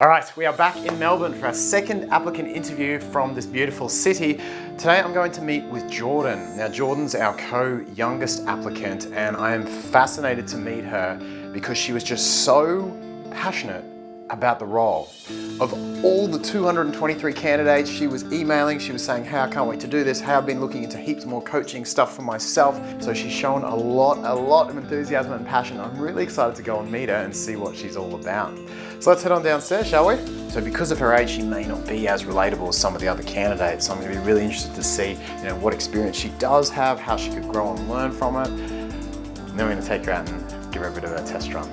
All right, we are back in Melbourne for our second applicant interview from this beautiful city. Today I'm going to meet with Jordan. Now Jordan's our co-youngest applicant and I am fascinated to meet her because she was just so passionate about the role. Of all the 223 candidates she was emailing, she was saying, hey, I can't wait to do this. Hey, I've been looking into heaps more coaching stuff for myself. So she's shown a lot of enthusiasm and passion. I'm really excited to go and meet her and see what she's all about. So let's head on downstairs, shall we? So because of her age, she may not be as relatable as some of the other candidates. So I'm going to be really interested to see, what experience she does have, how she could grow and learn from it. And then we're going to take her out and give her a bit of a test run.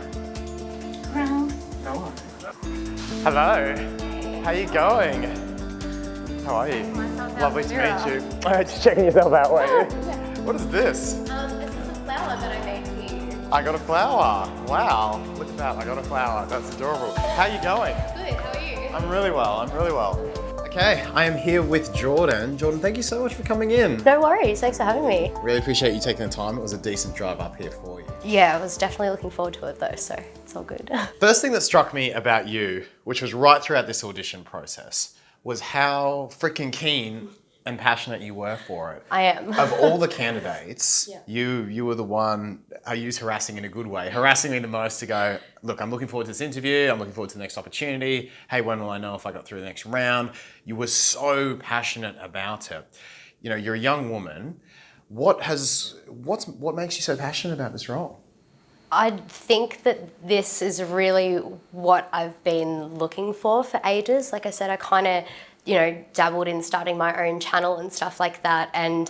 Hello. Hello. How are you going? How are you? Lovely to meet you. Just checking yourself out, wait. What is this? This is a flower that I made for you. I got a flower. Wow. Look at that. I got a flower. That's adorable. How are you going? Good. How are you? I'm really well. Okay, I am here with Jordan. Jordan, thank you so much for coming in. No worries. Thanks for having me. Really appreciate you taking the time. It was a decent drive up here for you. Yeah, I was definitely looking forward to it though, so it's all good. First thing that struck me about you, which was right throughout this audition process, was how freaking keen and passionate you were for it. I am. Of all the candidates, Yeah. you were the one, I use harassing in a good way, harassing me the most to go, look, I'm looking forward to this interview, I'm looking forward to the next opportunity, hey, when will I know if I got through the next round? You were so passionate about it. You're a young woman. What makes you so passionate about this role? I think that this is really what I've been looking for ages. Like I said, I kind of, dabbled in starting my own channel and stuff like that. And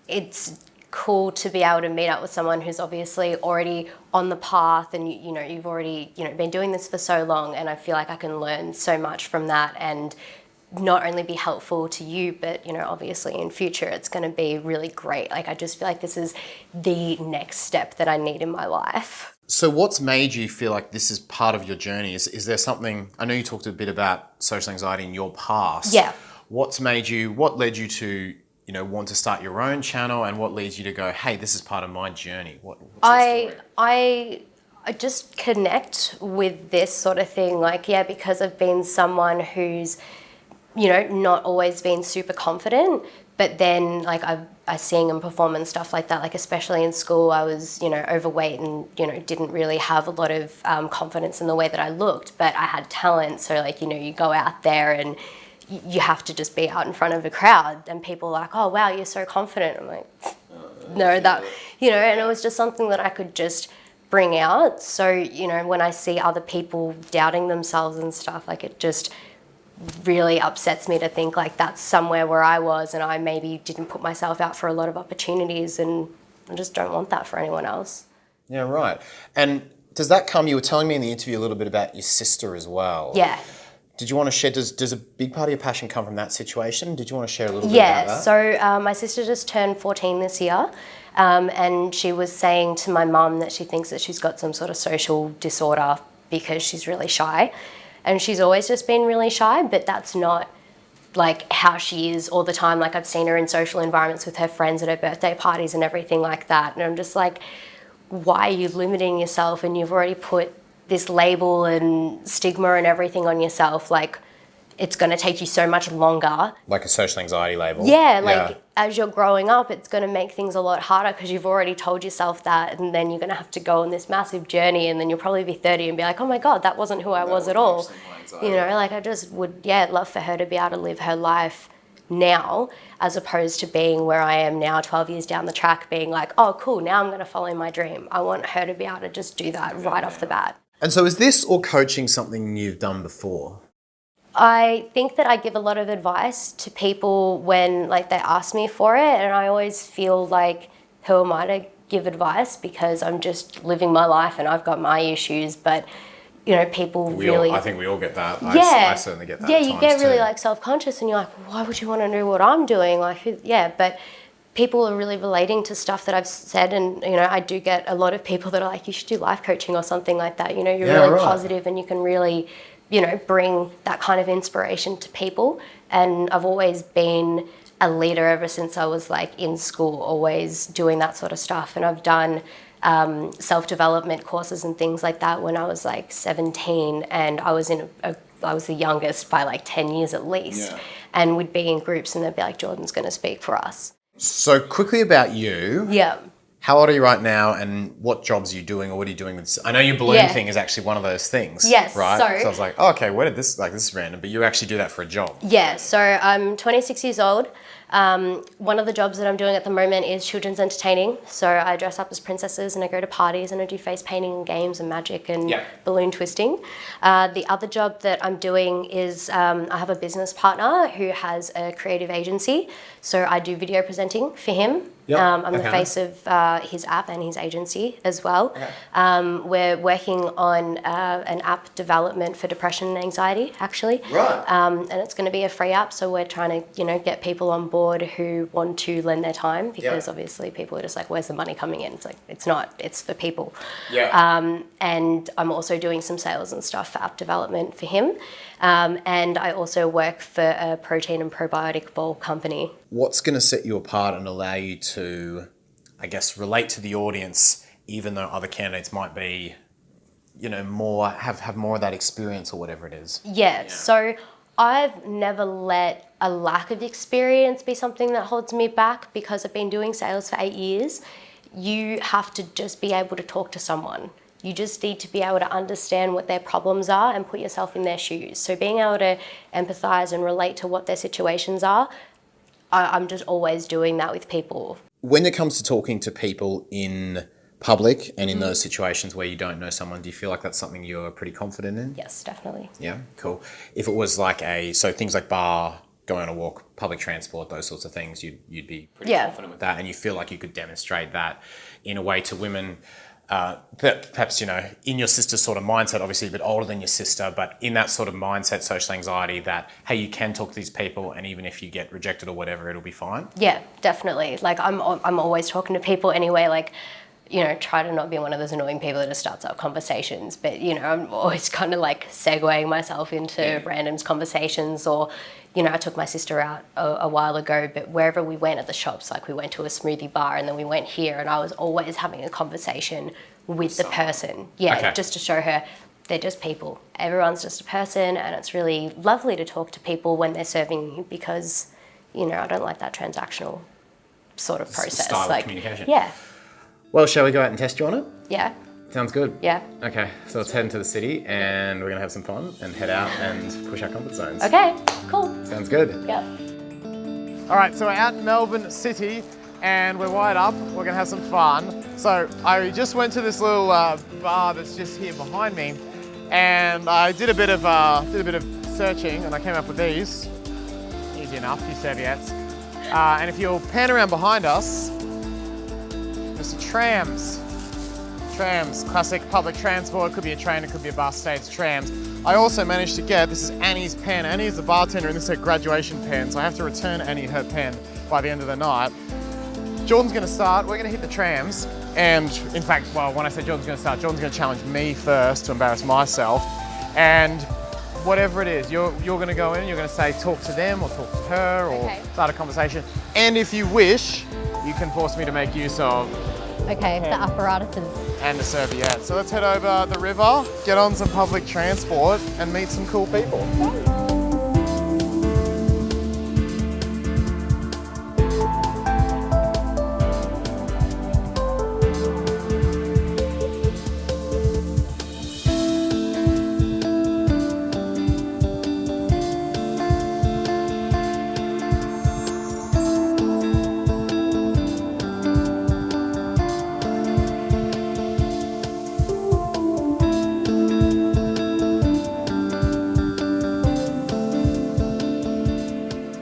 it's cool to be able to meet up with someone who's obviously already on the path and, you've already, been doing this for so long. And I feel like I can learn so much from that and not only be helpful to you, but, obviously in future, it's going to be really great. Like, I just feel like this is the next step that I need in my life. So what's made you feel like this is part of your journey? Is there something, I know you talked a bit about social anxiety in your past. Yeah. What led you to, want to start your own channel and what leads you to go, hey, this is part of my journey? What's the story? I just connect with this sort of thing. Like, yeah, because I've been someone who's, not always been super confident, but then like I sing and perform and stuff like that. Like especially in school, I was, overweight and, didn't really have a lot of confidence in the way that I looked, but I had talent. So like, you go out there and you have to just be out in front of a crowd and people are like, oh, wow, you're so confident. I'm like, no, that, and it was just something that I could just bring out. So, when I see other people doubting themselves and stuff, like it just really upsets me to think like that's somewhere where I was and I maybe didn't put myself out for a lot of opportunities and I just don't want that for anyone else. Yeah, right. And does that come, you were telling me in the interview a little bit about your sister as well. Yeah. Did you want to share, does a big part of your passion come from that situation? Did you want to share a little bit about that? So my sister just turned 14 this year and she was saying to my mum that she thinks that she's got some sort of social disorder because she's really shy. And she's always just been really shy, but that's not like how she is all the time. Like I've seen her in social environments with her friends at her birthday parties and everything like that. And I'm just like, why are you limiting yourself? And you've already put this label and stigma and everything on yourself. Like it's going to take you so much longer. Like a social anxiety label. Yeah, as you're growing up, it's going to make things a lot harder because you've already told yourself that and then you're going to have to go on this massive journey and then you'll probably be 30 and be like, oh my God, that wasn't who I was at all. Like I just would, love for her to be able to live her life now as opposed to being where I am now 12 years down the track being like, oh cool, now I'm going to follow my dream. I want her to be able to just do that right off the bat. And so is this or coaching something you've done before? I think that I give a lot of advice to people when like they ask me for it and I always feel like who am I to give advice because I'm just living my life and I've got my issues but people I think we all get that. Yeah. I certainly get that. Yeah, you get really like self-conscious and you're like, why would you want to know what I'm doing? Like, but people are really relating to stuff that I've said and, I do get a lot of people that are like, you should do life coaching or something like that. You're really positive and you can really bring that kind of inspiration to people. And I've always been a leader ever since I was like in school, always doing that sort of stuff. And I've done self-development courses and things like that when I was like 17 and I was in a I was the youngest by like 10 years at least. Yeah. And we'd be in groups and they'd be like, Jordan's going to speak for us. So quickly about you. Yeah. How old are you right now, and what jobs are you doing, or what are you doing with this? I know your balloon thing is actually one of those things. Yes. Right? So I was like, oh, okay, where did this, like, this is random, but you actually do that for a job. Yeah, so I'm 26 years old. One of the jobs that I'm doing at the moment is children's entertaining. So I dress up as princesses and I go to parties and I do face painting and games and magic and balloon twisting. The other job that I'm doing is I have a business partner who has a creative agency. So I do video presenting for him. Yep. I'm the face of his app and his agency as well. Okay. We're working on an app development for depression and anxiety, actually. Right. And it's going to be a free app, so we're trying to, get people on board who want to lend their time, because obviously people are just like, where's the money coming in? It's like, it's not, it's for people. Yeah. And I'm also doing some sales and stuff for app development for him. And I also work for a protein and probiotic bowl company. What's going to set you apart and allow you to, I guess, relate to the audience, even though other candidates might be, more, have more of that experience or whatever it is? Yeah. So I've never let a lack of experience be something that holds me back, because I've been doing sales for 8 years. You have to just be able to talk to someone. You just need to be able to understand what their problems are and put yourself in their shoes. So being able to empathise and relate to what their situations are, I'm just always doing that with people. When it comes to talking to people in public and in those situations where you don't know someone, do you feel like that's something you're pretty confident in? Yes, definitely. Yeah, cool. If it was like so things like bar, going on a walk, public transport, those sorts of things, you'd be pretty confident with that, and you feel like you could demonstrate that in a way to women, perhaps, in your sister's sort of mindset, obviously a bit older than your sister, but in that sort of mindset, social anxiety, that, hey, you can talk to these people, and even if you get rejected or whatever, it'll be fine? Yeah, definitely. Like, I'm always talking to people anyway, like, try to not be one of those annoying people that just starts up conversations. But, I'm always kind of like segueing myself into random conversations. Or, I took my sister out a while ago, but wherever we went at the shops, like we went to a smoothie bar and then we went here, and I was always having a conversation with the person. Yeah, just to show her they're just people. Everyone's just a person, and it's really lovely to talk to people when they're serving you, because, I don't like that transactional sort of process. Style of communication. Yeah. Well, shall we go out and test you on it? Yeah. Sounds good. Yeah. Okay, so let's head into the city and we're going to have some fun and head out and push our comfort zones. Okay, cool. Sounds good. Yep. All right, so we're out in Melbourne City and we're wired up. We're going to have some fun. So I just went to this little bar that's just here behind me, and I did a bit of searching, and I came up with these. Easy enough, few serviettes. And if you'll pan around behind us, trams. Trams, classic public transport. Could be a train, it could be a bus, say it's trams. I also managed to get, this is Annie's pen. Annie is the bartender, and this is her graduation pen, so I have to return Annie her pen by the end of the night. Jordan's gonna start, we're gonna hit the trams, and in fact, well, when I say Jordan's gonna start, Jordan's gonna challenge me first to embarrass myself, and whatever it is, you're gonna go in and you're gonna say talk to them or talk to her or start a conversation, and if you wish, you can force me to make use of the apparatuses. And the serviette. So let's head over the river, get on some public transport and meet some cool people.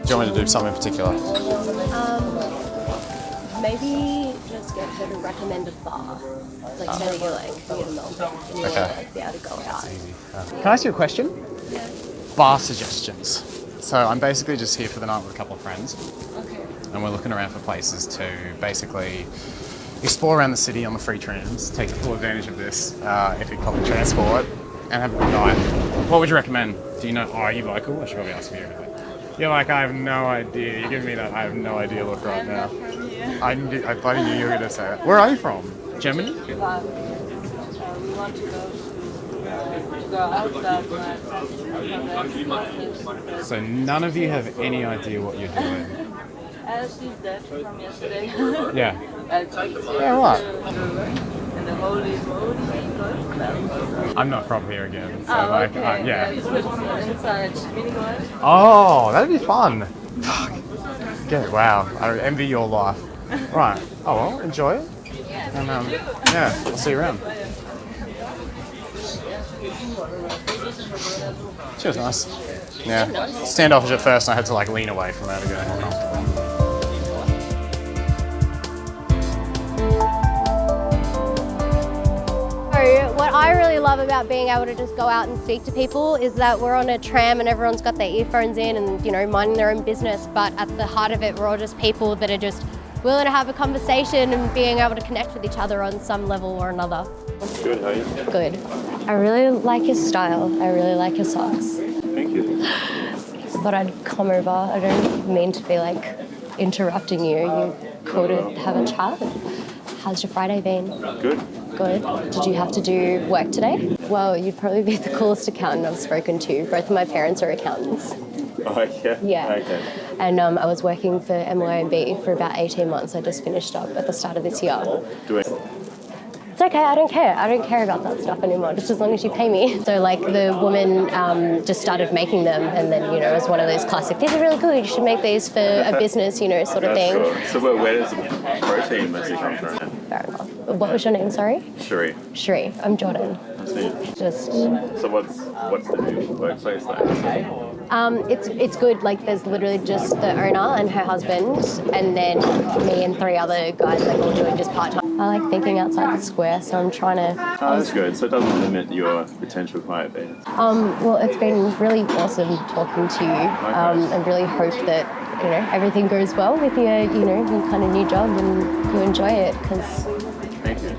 Do you want me to do something in particular? Maybe just get her to recommend a bar. Like, say that you're like near Melbourne and you want to like be able to go out. Can I ask you a question? Yeah. Bar suggestions. So I'm basically just here for the night with a couple of friends. Okay. And we're looking around for places to basically explore around the city on the free trams, take full advantage of this epic public transport, and have a good night. What would you recommend? Do you know? Oh, are you local? I should probably ask you everything. You're like, I have no idea. You're giving me that I have no idea look right now. I bloody knew you were going to say that. Where are you from? Germany? We want to go to So none of you have any idea what you're doing. She's Dutch from yesterday. Yeah. Yeah, right. And the holy moly. I'm not from here again, so Okay. yeah. Inside meeting one. Oh, that'd be fun. Yeah, wow, I envy your life. Right. Oh well, enjoy it. And yeah, I'll see you around. She was nice. Yeah. Standoffish at first, and I had to like lean away from her to get more comfortable. What I really love about being able to just go out and speak to people is that we're on a tram and everyone's got their earphones in and, you know, minding their own business, but at the heart of it, we're all just people that are just willing to have a conversation and being able to connect with each other on some level or another. Good, how are you? Good. I really like your style. I really like your socks. Thank you. Just thought I'd come over. I don't mean to be like interrupting you. You cool to have a chat? How's your Friday been? Good. Good. Did you have to do work today? Well, you'd probably be the coolest accountant I've spoken to. Both of my parents are accountants. Oh, yeah? Yeah. Okay. And I was working for MYOB for about 18 months. I just finished up at the start of this year. It's okay, I don't care. I don't care about that stuff anymore, just as long as you pay me. So like the woman just started making them and then, you know, it was one of those classic, these are really good, you should make these for a business, you know, sort of thing. Cool. So where does the protein mostly come from? Fair enough. What was your name, sorry? Sheree. Sheree. I'm Jordan. Just... So what's the new workplace like? It's good. Like there's literally just the owner and her husband, and then me and 3 other guys like all doing just part time. I like thinking outside the square, so I'm trying to. Oh, that's good. So it doesn't limit your potential client base. Well, it's been really awesome talking to you. I really hope that you know everything goes well with your your kind of new job and you enjoy it because. Thank you.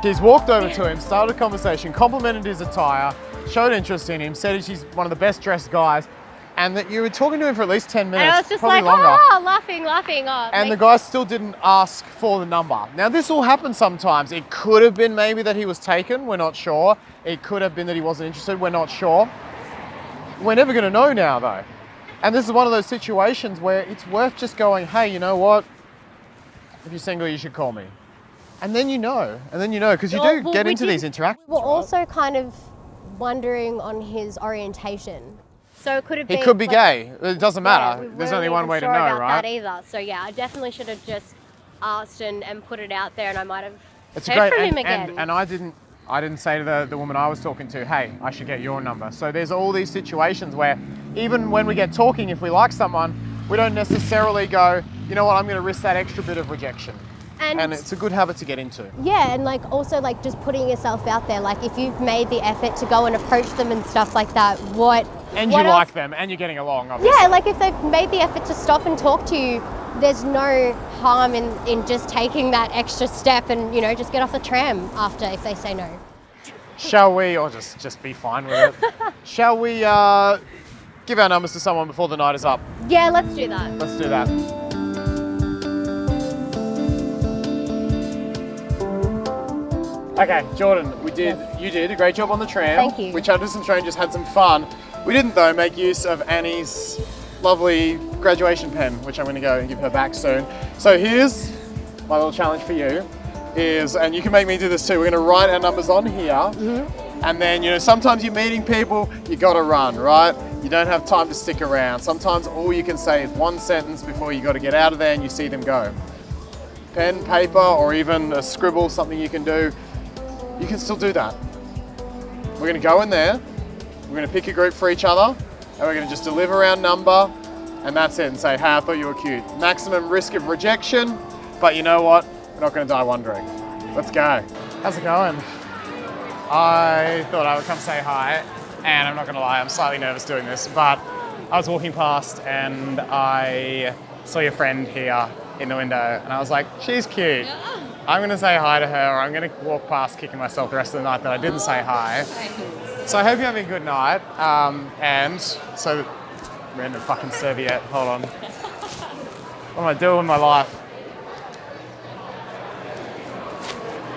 She's walked over to him, started a conversation, complimented his attire, showed interest in him, said he's one of the best dressed guys, and that you were talking to him for at least 10 minutes, and I was just probably like, longer. oh, laughing. Oh, and the guy still didn't ask for the number. Now this will happen sometimes. It could have been maybe that he was taken, we're not sure. It could have been that he wasn't interested, we're not sure. We're never gonna know now though. And this is one of those situations where it's worth just going, hey, you know what? If you're single, you should call me. And then you know, because you do get into these interactions. We're also kind of wondering on his orientation. So it could have been. He could be gay. It doesn't matter. Yeah, There's only one way to know, about right? that either. So yeah, I definitely should have just asked and put it out there, and I might have It's heard from him again. And I didn't say to the woman I was talking to, hey, I should get your number. So there's all these situations where even when we get talking, if we like someone, we don't necessarily go, you know what, I'm going to risk that extra bit of rejection. And it's a good habit to get into. Yeah, and like also like just putting yourself out there. Like if you've made the effort to go and approach them and stuff like that, And you like them, and you're getting along, obviously. Yeah, like if they've made the effort to stop and talk to you, there's no harm in just taking that extra step and, you know, just get off the tram after if they say no. Shall we, or just be fine with it, shall we give our numbers to someone before the night is up? Yeah, let's do that. Let's do that. Okay, Jordan, you did a great job on the tram. Thank you. We chatted to some strangers, had some fun. We didn't though make use of Annie's lovely graduation pen, which I'm gonna go and give her back soon. So here's my little challenge for you, and you can make me do this too, we're gonna write our numbers on here, and then, you know, sometimes you're meeting people, you gotta run, right? You don't have time to stick around. Sometimes all you can say is one sentence before you gotta get out of there and you see them go. Pen, paper, or even a scribble, something you can do. You can still do that. We're gonna go in there, we're gonna pick a group for each other, and we're gonna just deliver our number, and that's it, and say, hey, I thought you were cute. Maximum risk of rejection, but you know what? We're not gonna die wondering. Let's go. How's it going? I thought I would come say hi, and I'm not gonna lie, I'm slightly nervous doing this, but I was walking past and I saw your friend here in the window, and I was like, she's cute. I'm gonna say hi to her, or I'm gonna walk past kicking myself the rest of the night that I didn't say hi. So I hope you're having a good night. And so, random fucking serviette, hold on. What am I doing with my life?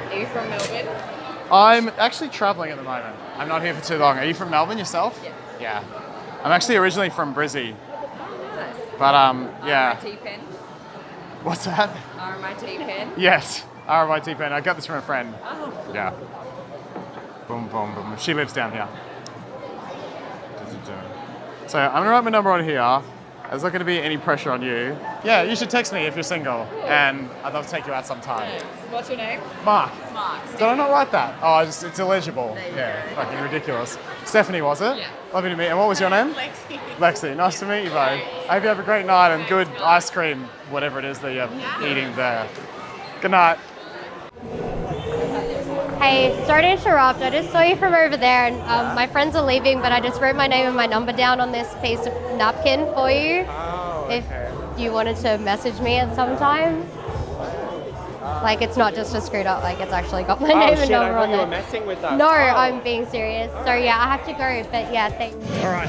Are you from Melbourne? I'm actually travelling at the moment. I'm not here for too long. Are you from Melbourne yourself? Yeah. Yeah. I'm actually originally from Brizzy. Nice. But yeah. RMIT pen. What's that? RMIT pen. Yes. RMIT pen. I got this from a friend. Oh. Yeah. Boom, boom, boom. She lives down here. So I'm gonna write my number on here. There's not gonna be any pressure on you. Yeah, you should text me if you're single, and I'd love to take you out sometime. What's your name? Mark. Mark. Did I not write that? Oh, it's illegible. There you Yeah, go. fucking ridiculous. Stephanie, was it? Yeah. Lovely to meet you. And what was your name? Lexi. Lexi. Nice to meet you both. I hope you have a great night and good ice cream, whatever it is that you're eating there. Good night. Hey, sorry to interrupt. I just saw you from over there, and my friends are leaving, but I just wrote my name and my number down on this piece of napkin for you. Oh, If you wanted to message me at some time. Like, it's not just a screwed up, like, it's actually got my name and number on it. messing with that. No, I'm being serious. So yeah, I have to go, but yeah, thanks. All right.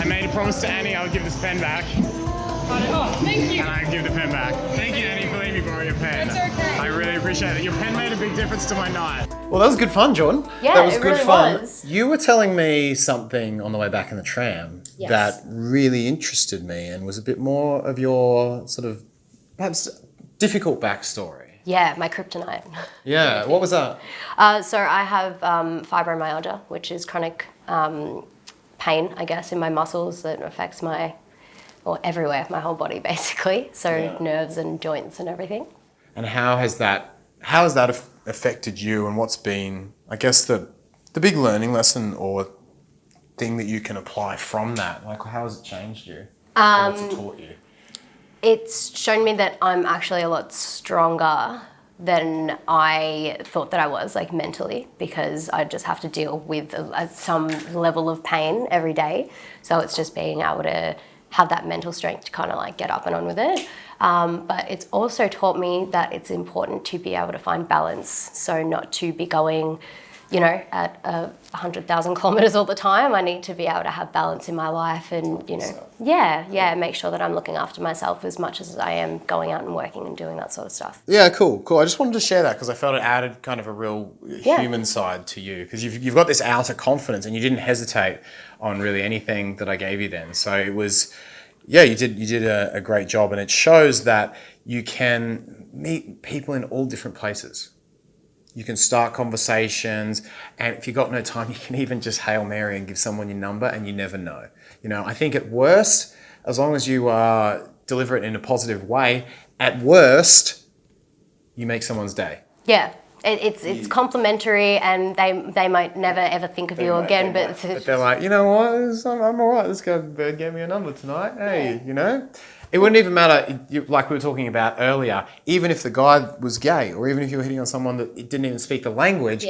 I made a promise to Annie I would give this pen back. Oh, thank you. And I give the pen back. Thank you, Annie, for letting me borrow your pen. It's okay. I really appreciate it. Your pen made a big difference to my night. Well, that was good fun, Jordan. Yeah, that was it good really fun. was. You were telling me something on the way back in the tram Yes. that really interested me and was a bit more of your sort of perhaps difficult backstory. Yeah, my kryptonite. Yeah, what was that? So I have fibromyalgia, which is chronic pain, I guess, in my muscles that affects or everywhere, my whole body basically. So nerves and joints and everything. And how has that affected you, and what's been, I guess, the big learning lesson or thing that you can apply from that? Like, how has it changed you? What's it taught you? It's shown me that I'm actually a lot stronger than I thought that I was, like mentally, because I just have to deal with some level of pain every day. So it's just being able to have that mental strength to kind of like get up and on with it. But it's also taught me that it's important to be able to find balance. So not to be going, at 100,000 kilometers all the time. I need to be able to have balance in my life and, make sure that I'm looking after myself as much as I am going out and working and doing that sort of stuff. Yeah, cool. I just wanted to share that because I felt it added kind of a real human side to you, because you've got this outer confidence and you didn't hesitate on really anything that I gave you then. So it was, you did a great job, and it shows that you can meet people in all different places. You can start conversations, and if you've got no time, you can even just Hail Mary and give someone your number, and you never know. I think at worst, as long as you deliver it in a positive way, at worst, you make someone's day. Yeah, it's complimentary, and they might never ever think of you again. But they're like, you know what, I'm all right. This guy gave me a number tonight. Hey, It wouldn't even matter, like we were talking about earlier, even if the guy was gay, or even if you were hitting on someone that didn't even speak the language,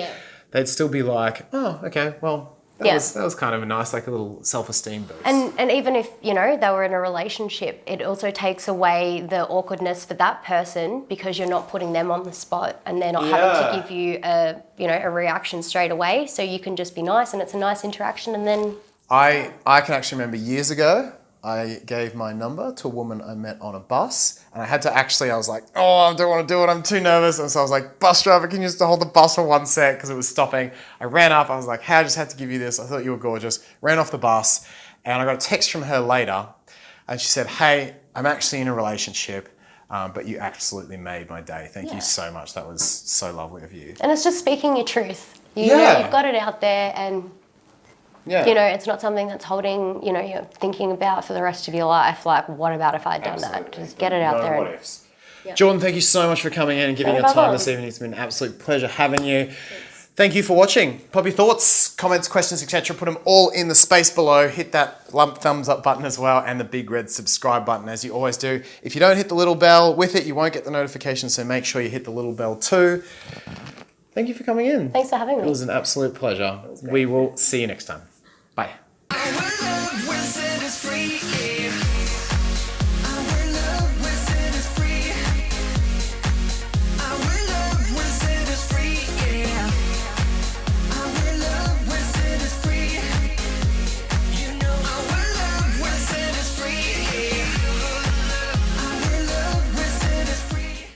they'd still be like, oh, okay, well, that was kind of a nice, like a little self-esteem boost. And even if, they were in a relationship, it also takes away the awkwardness for that person, because you're not putting them on the spot and they're not having to give you a reaction straight away. So you can just be nice, and it's a nice interaction, and then... I can actually remember years ago, I gave my number to a woman I met on a bus, and I was like, oh, I don't want to do it, I'm too nervous. And so I was like, bus driver, can you just hold the bus for 1 sec, because it was stopping. I ran up, I was like, hey, I just had to give you this. I thought you were gorgeous. Ran off the bus, and I got a text from her later, and she said, hey, I'm actually in a relationship, but you absolutely made my day. Thank you so much. That was so lovely of you. And it's just speaking your truth. You've got it out there, and... it's not something that's holding, you're thinking about for the rest of your life. Like, what about if I'd done that? Just get it out there. What ifs. Jordan, thank you so much for coming in and giving your time this evening. It's been an absolute pleasure having you. Thank you for watching. Pop your thoughts, comments, questions, etc. Put them all in the space below. Hit that thumbs up button as well, and the big red subscribe button, as you always do. If you don't hit the little bell with it, you won't get the notification, so make sure you hit the little bell too. Thank you for coming in. Thanks for having me. It was an absolute pleasure. We will see you next time. Bye. Our love, when said is free.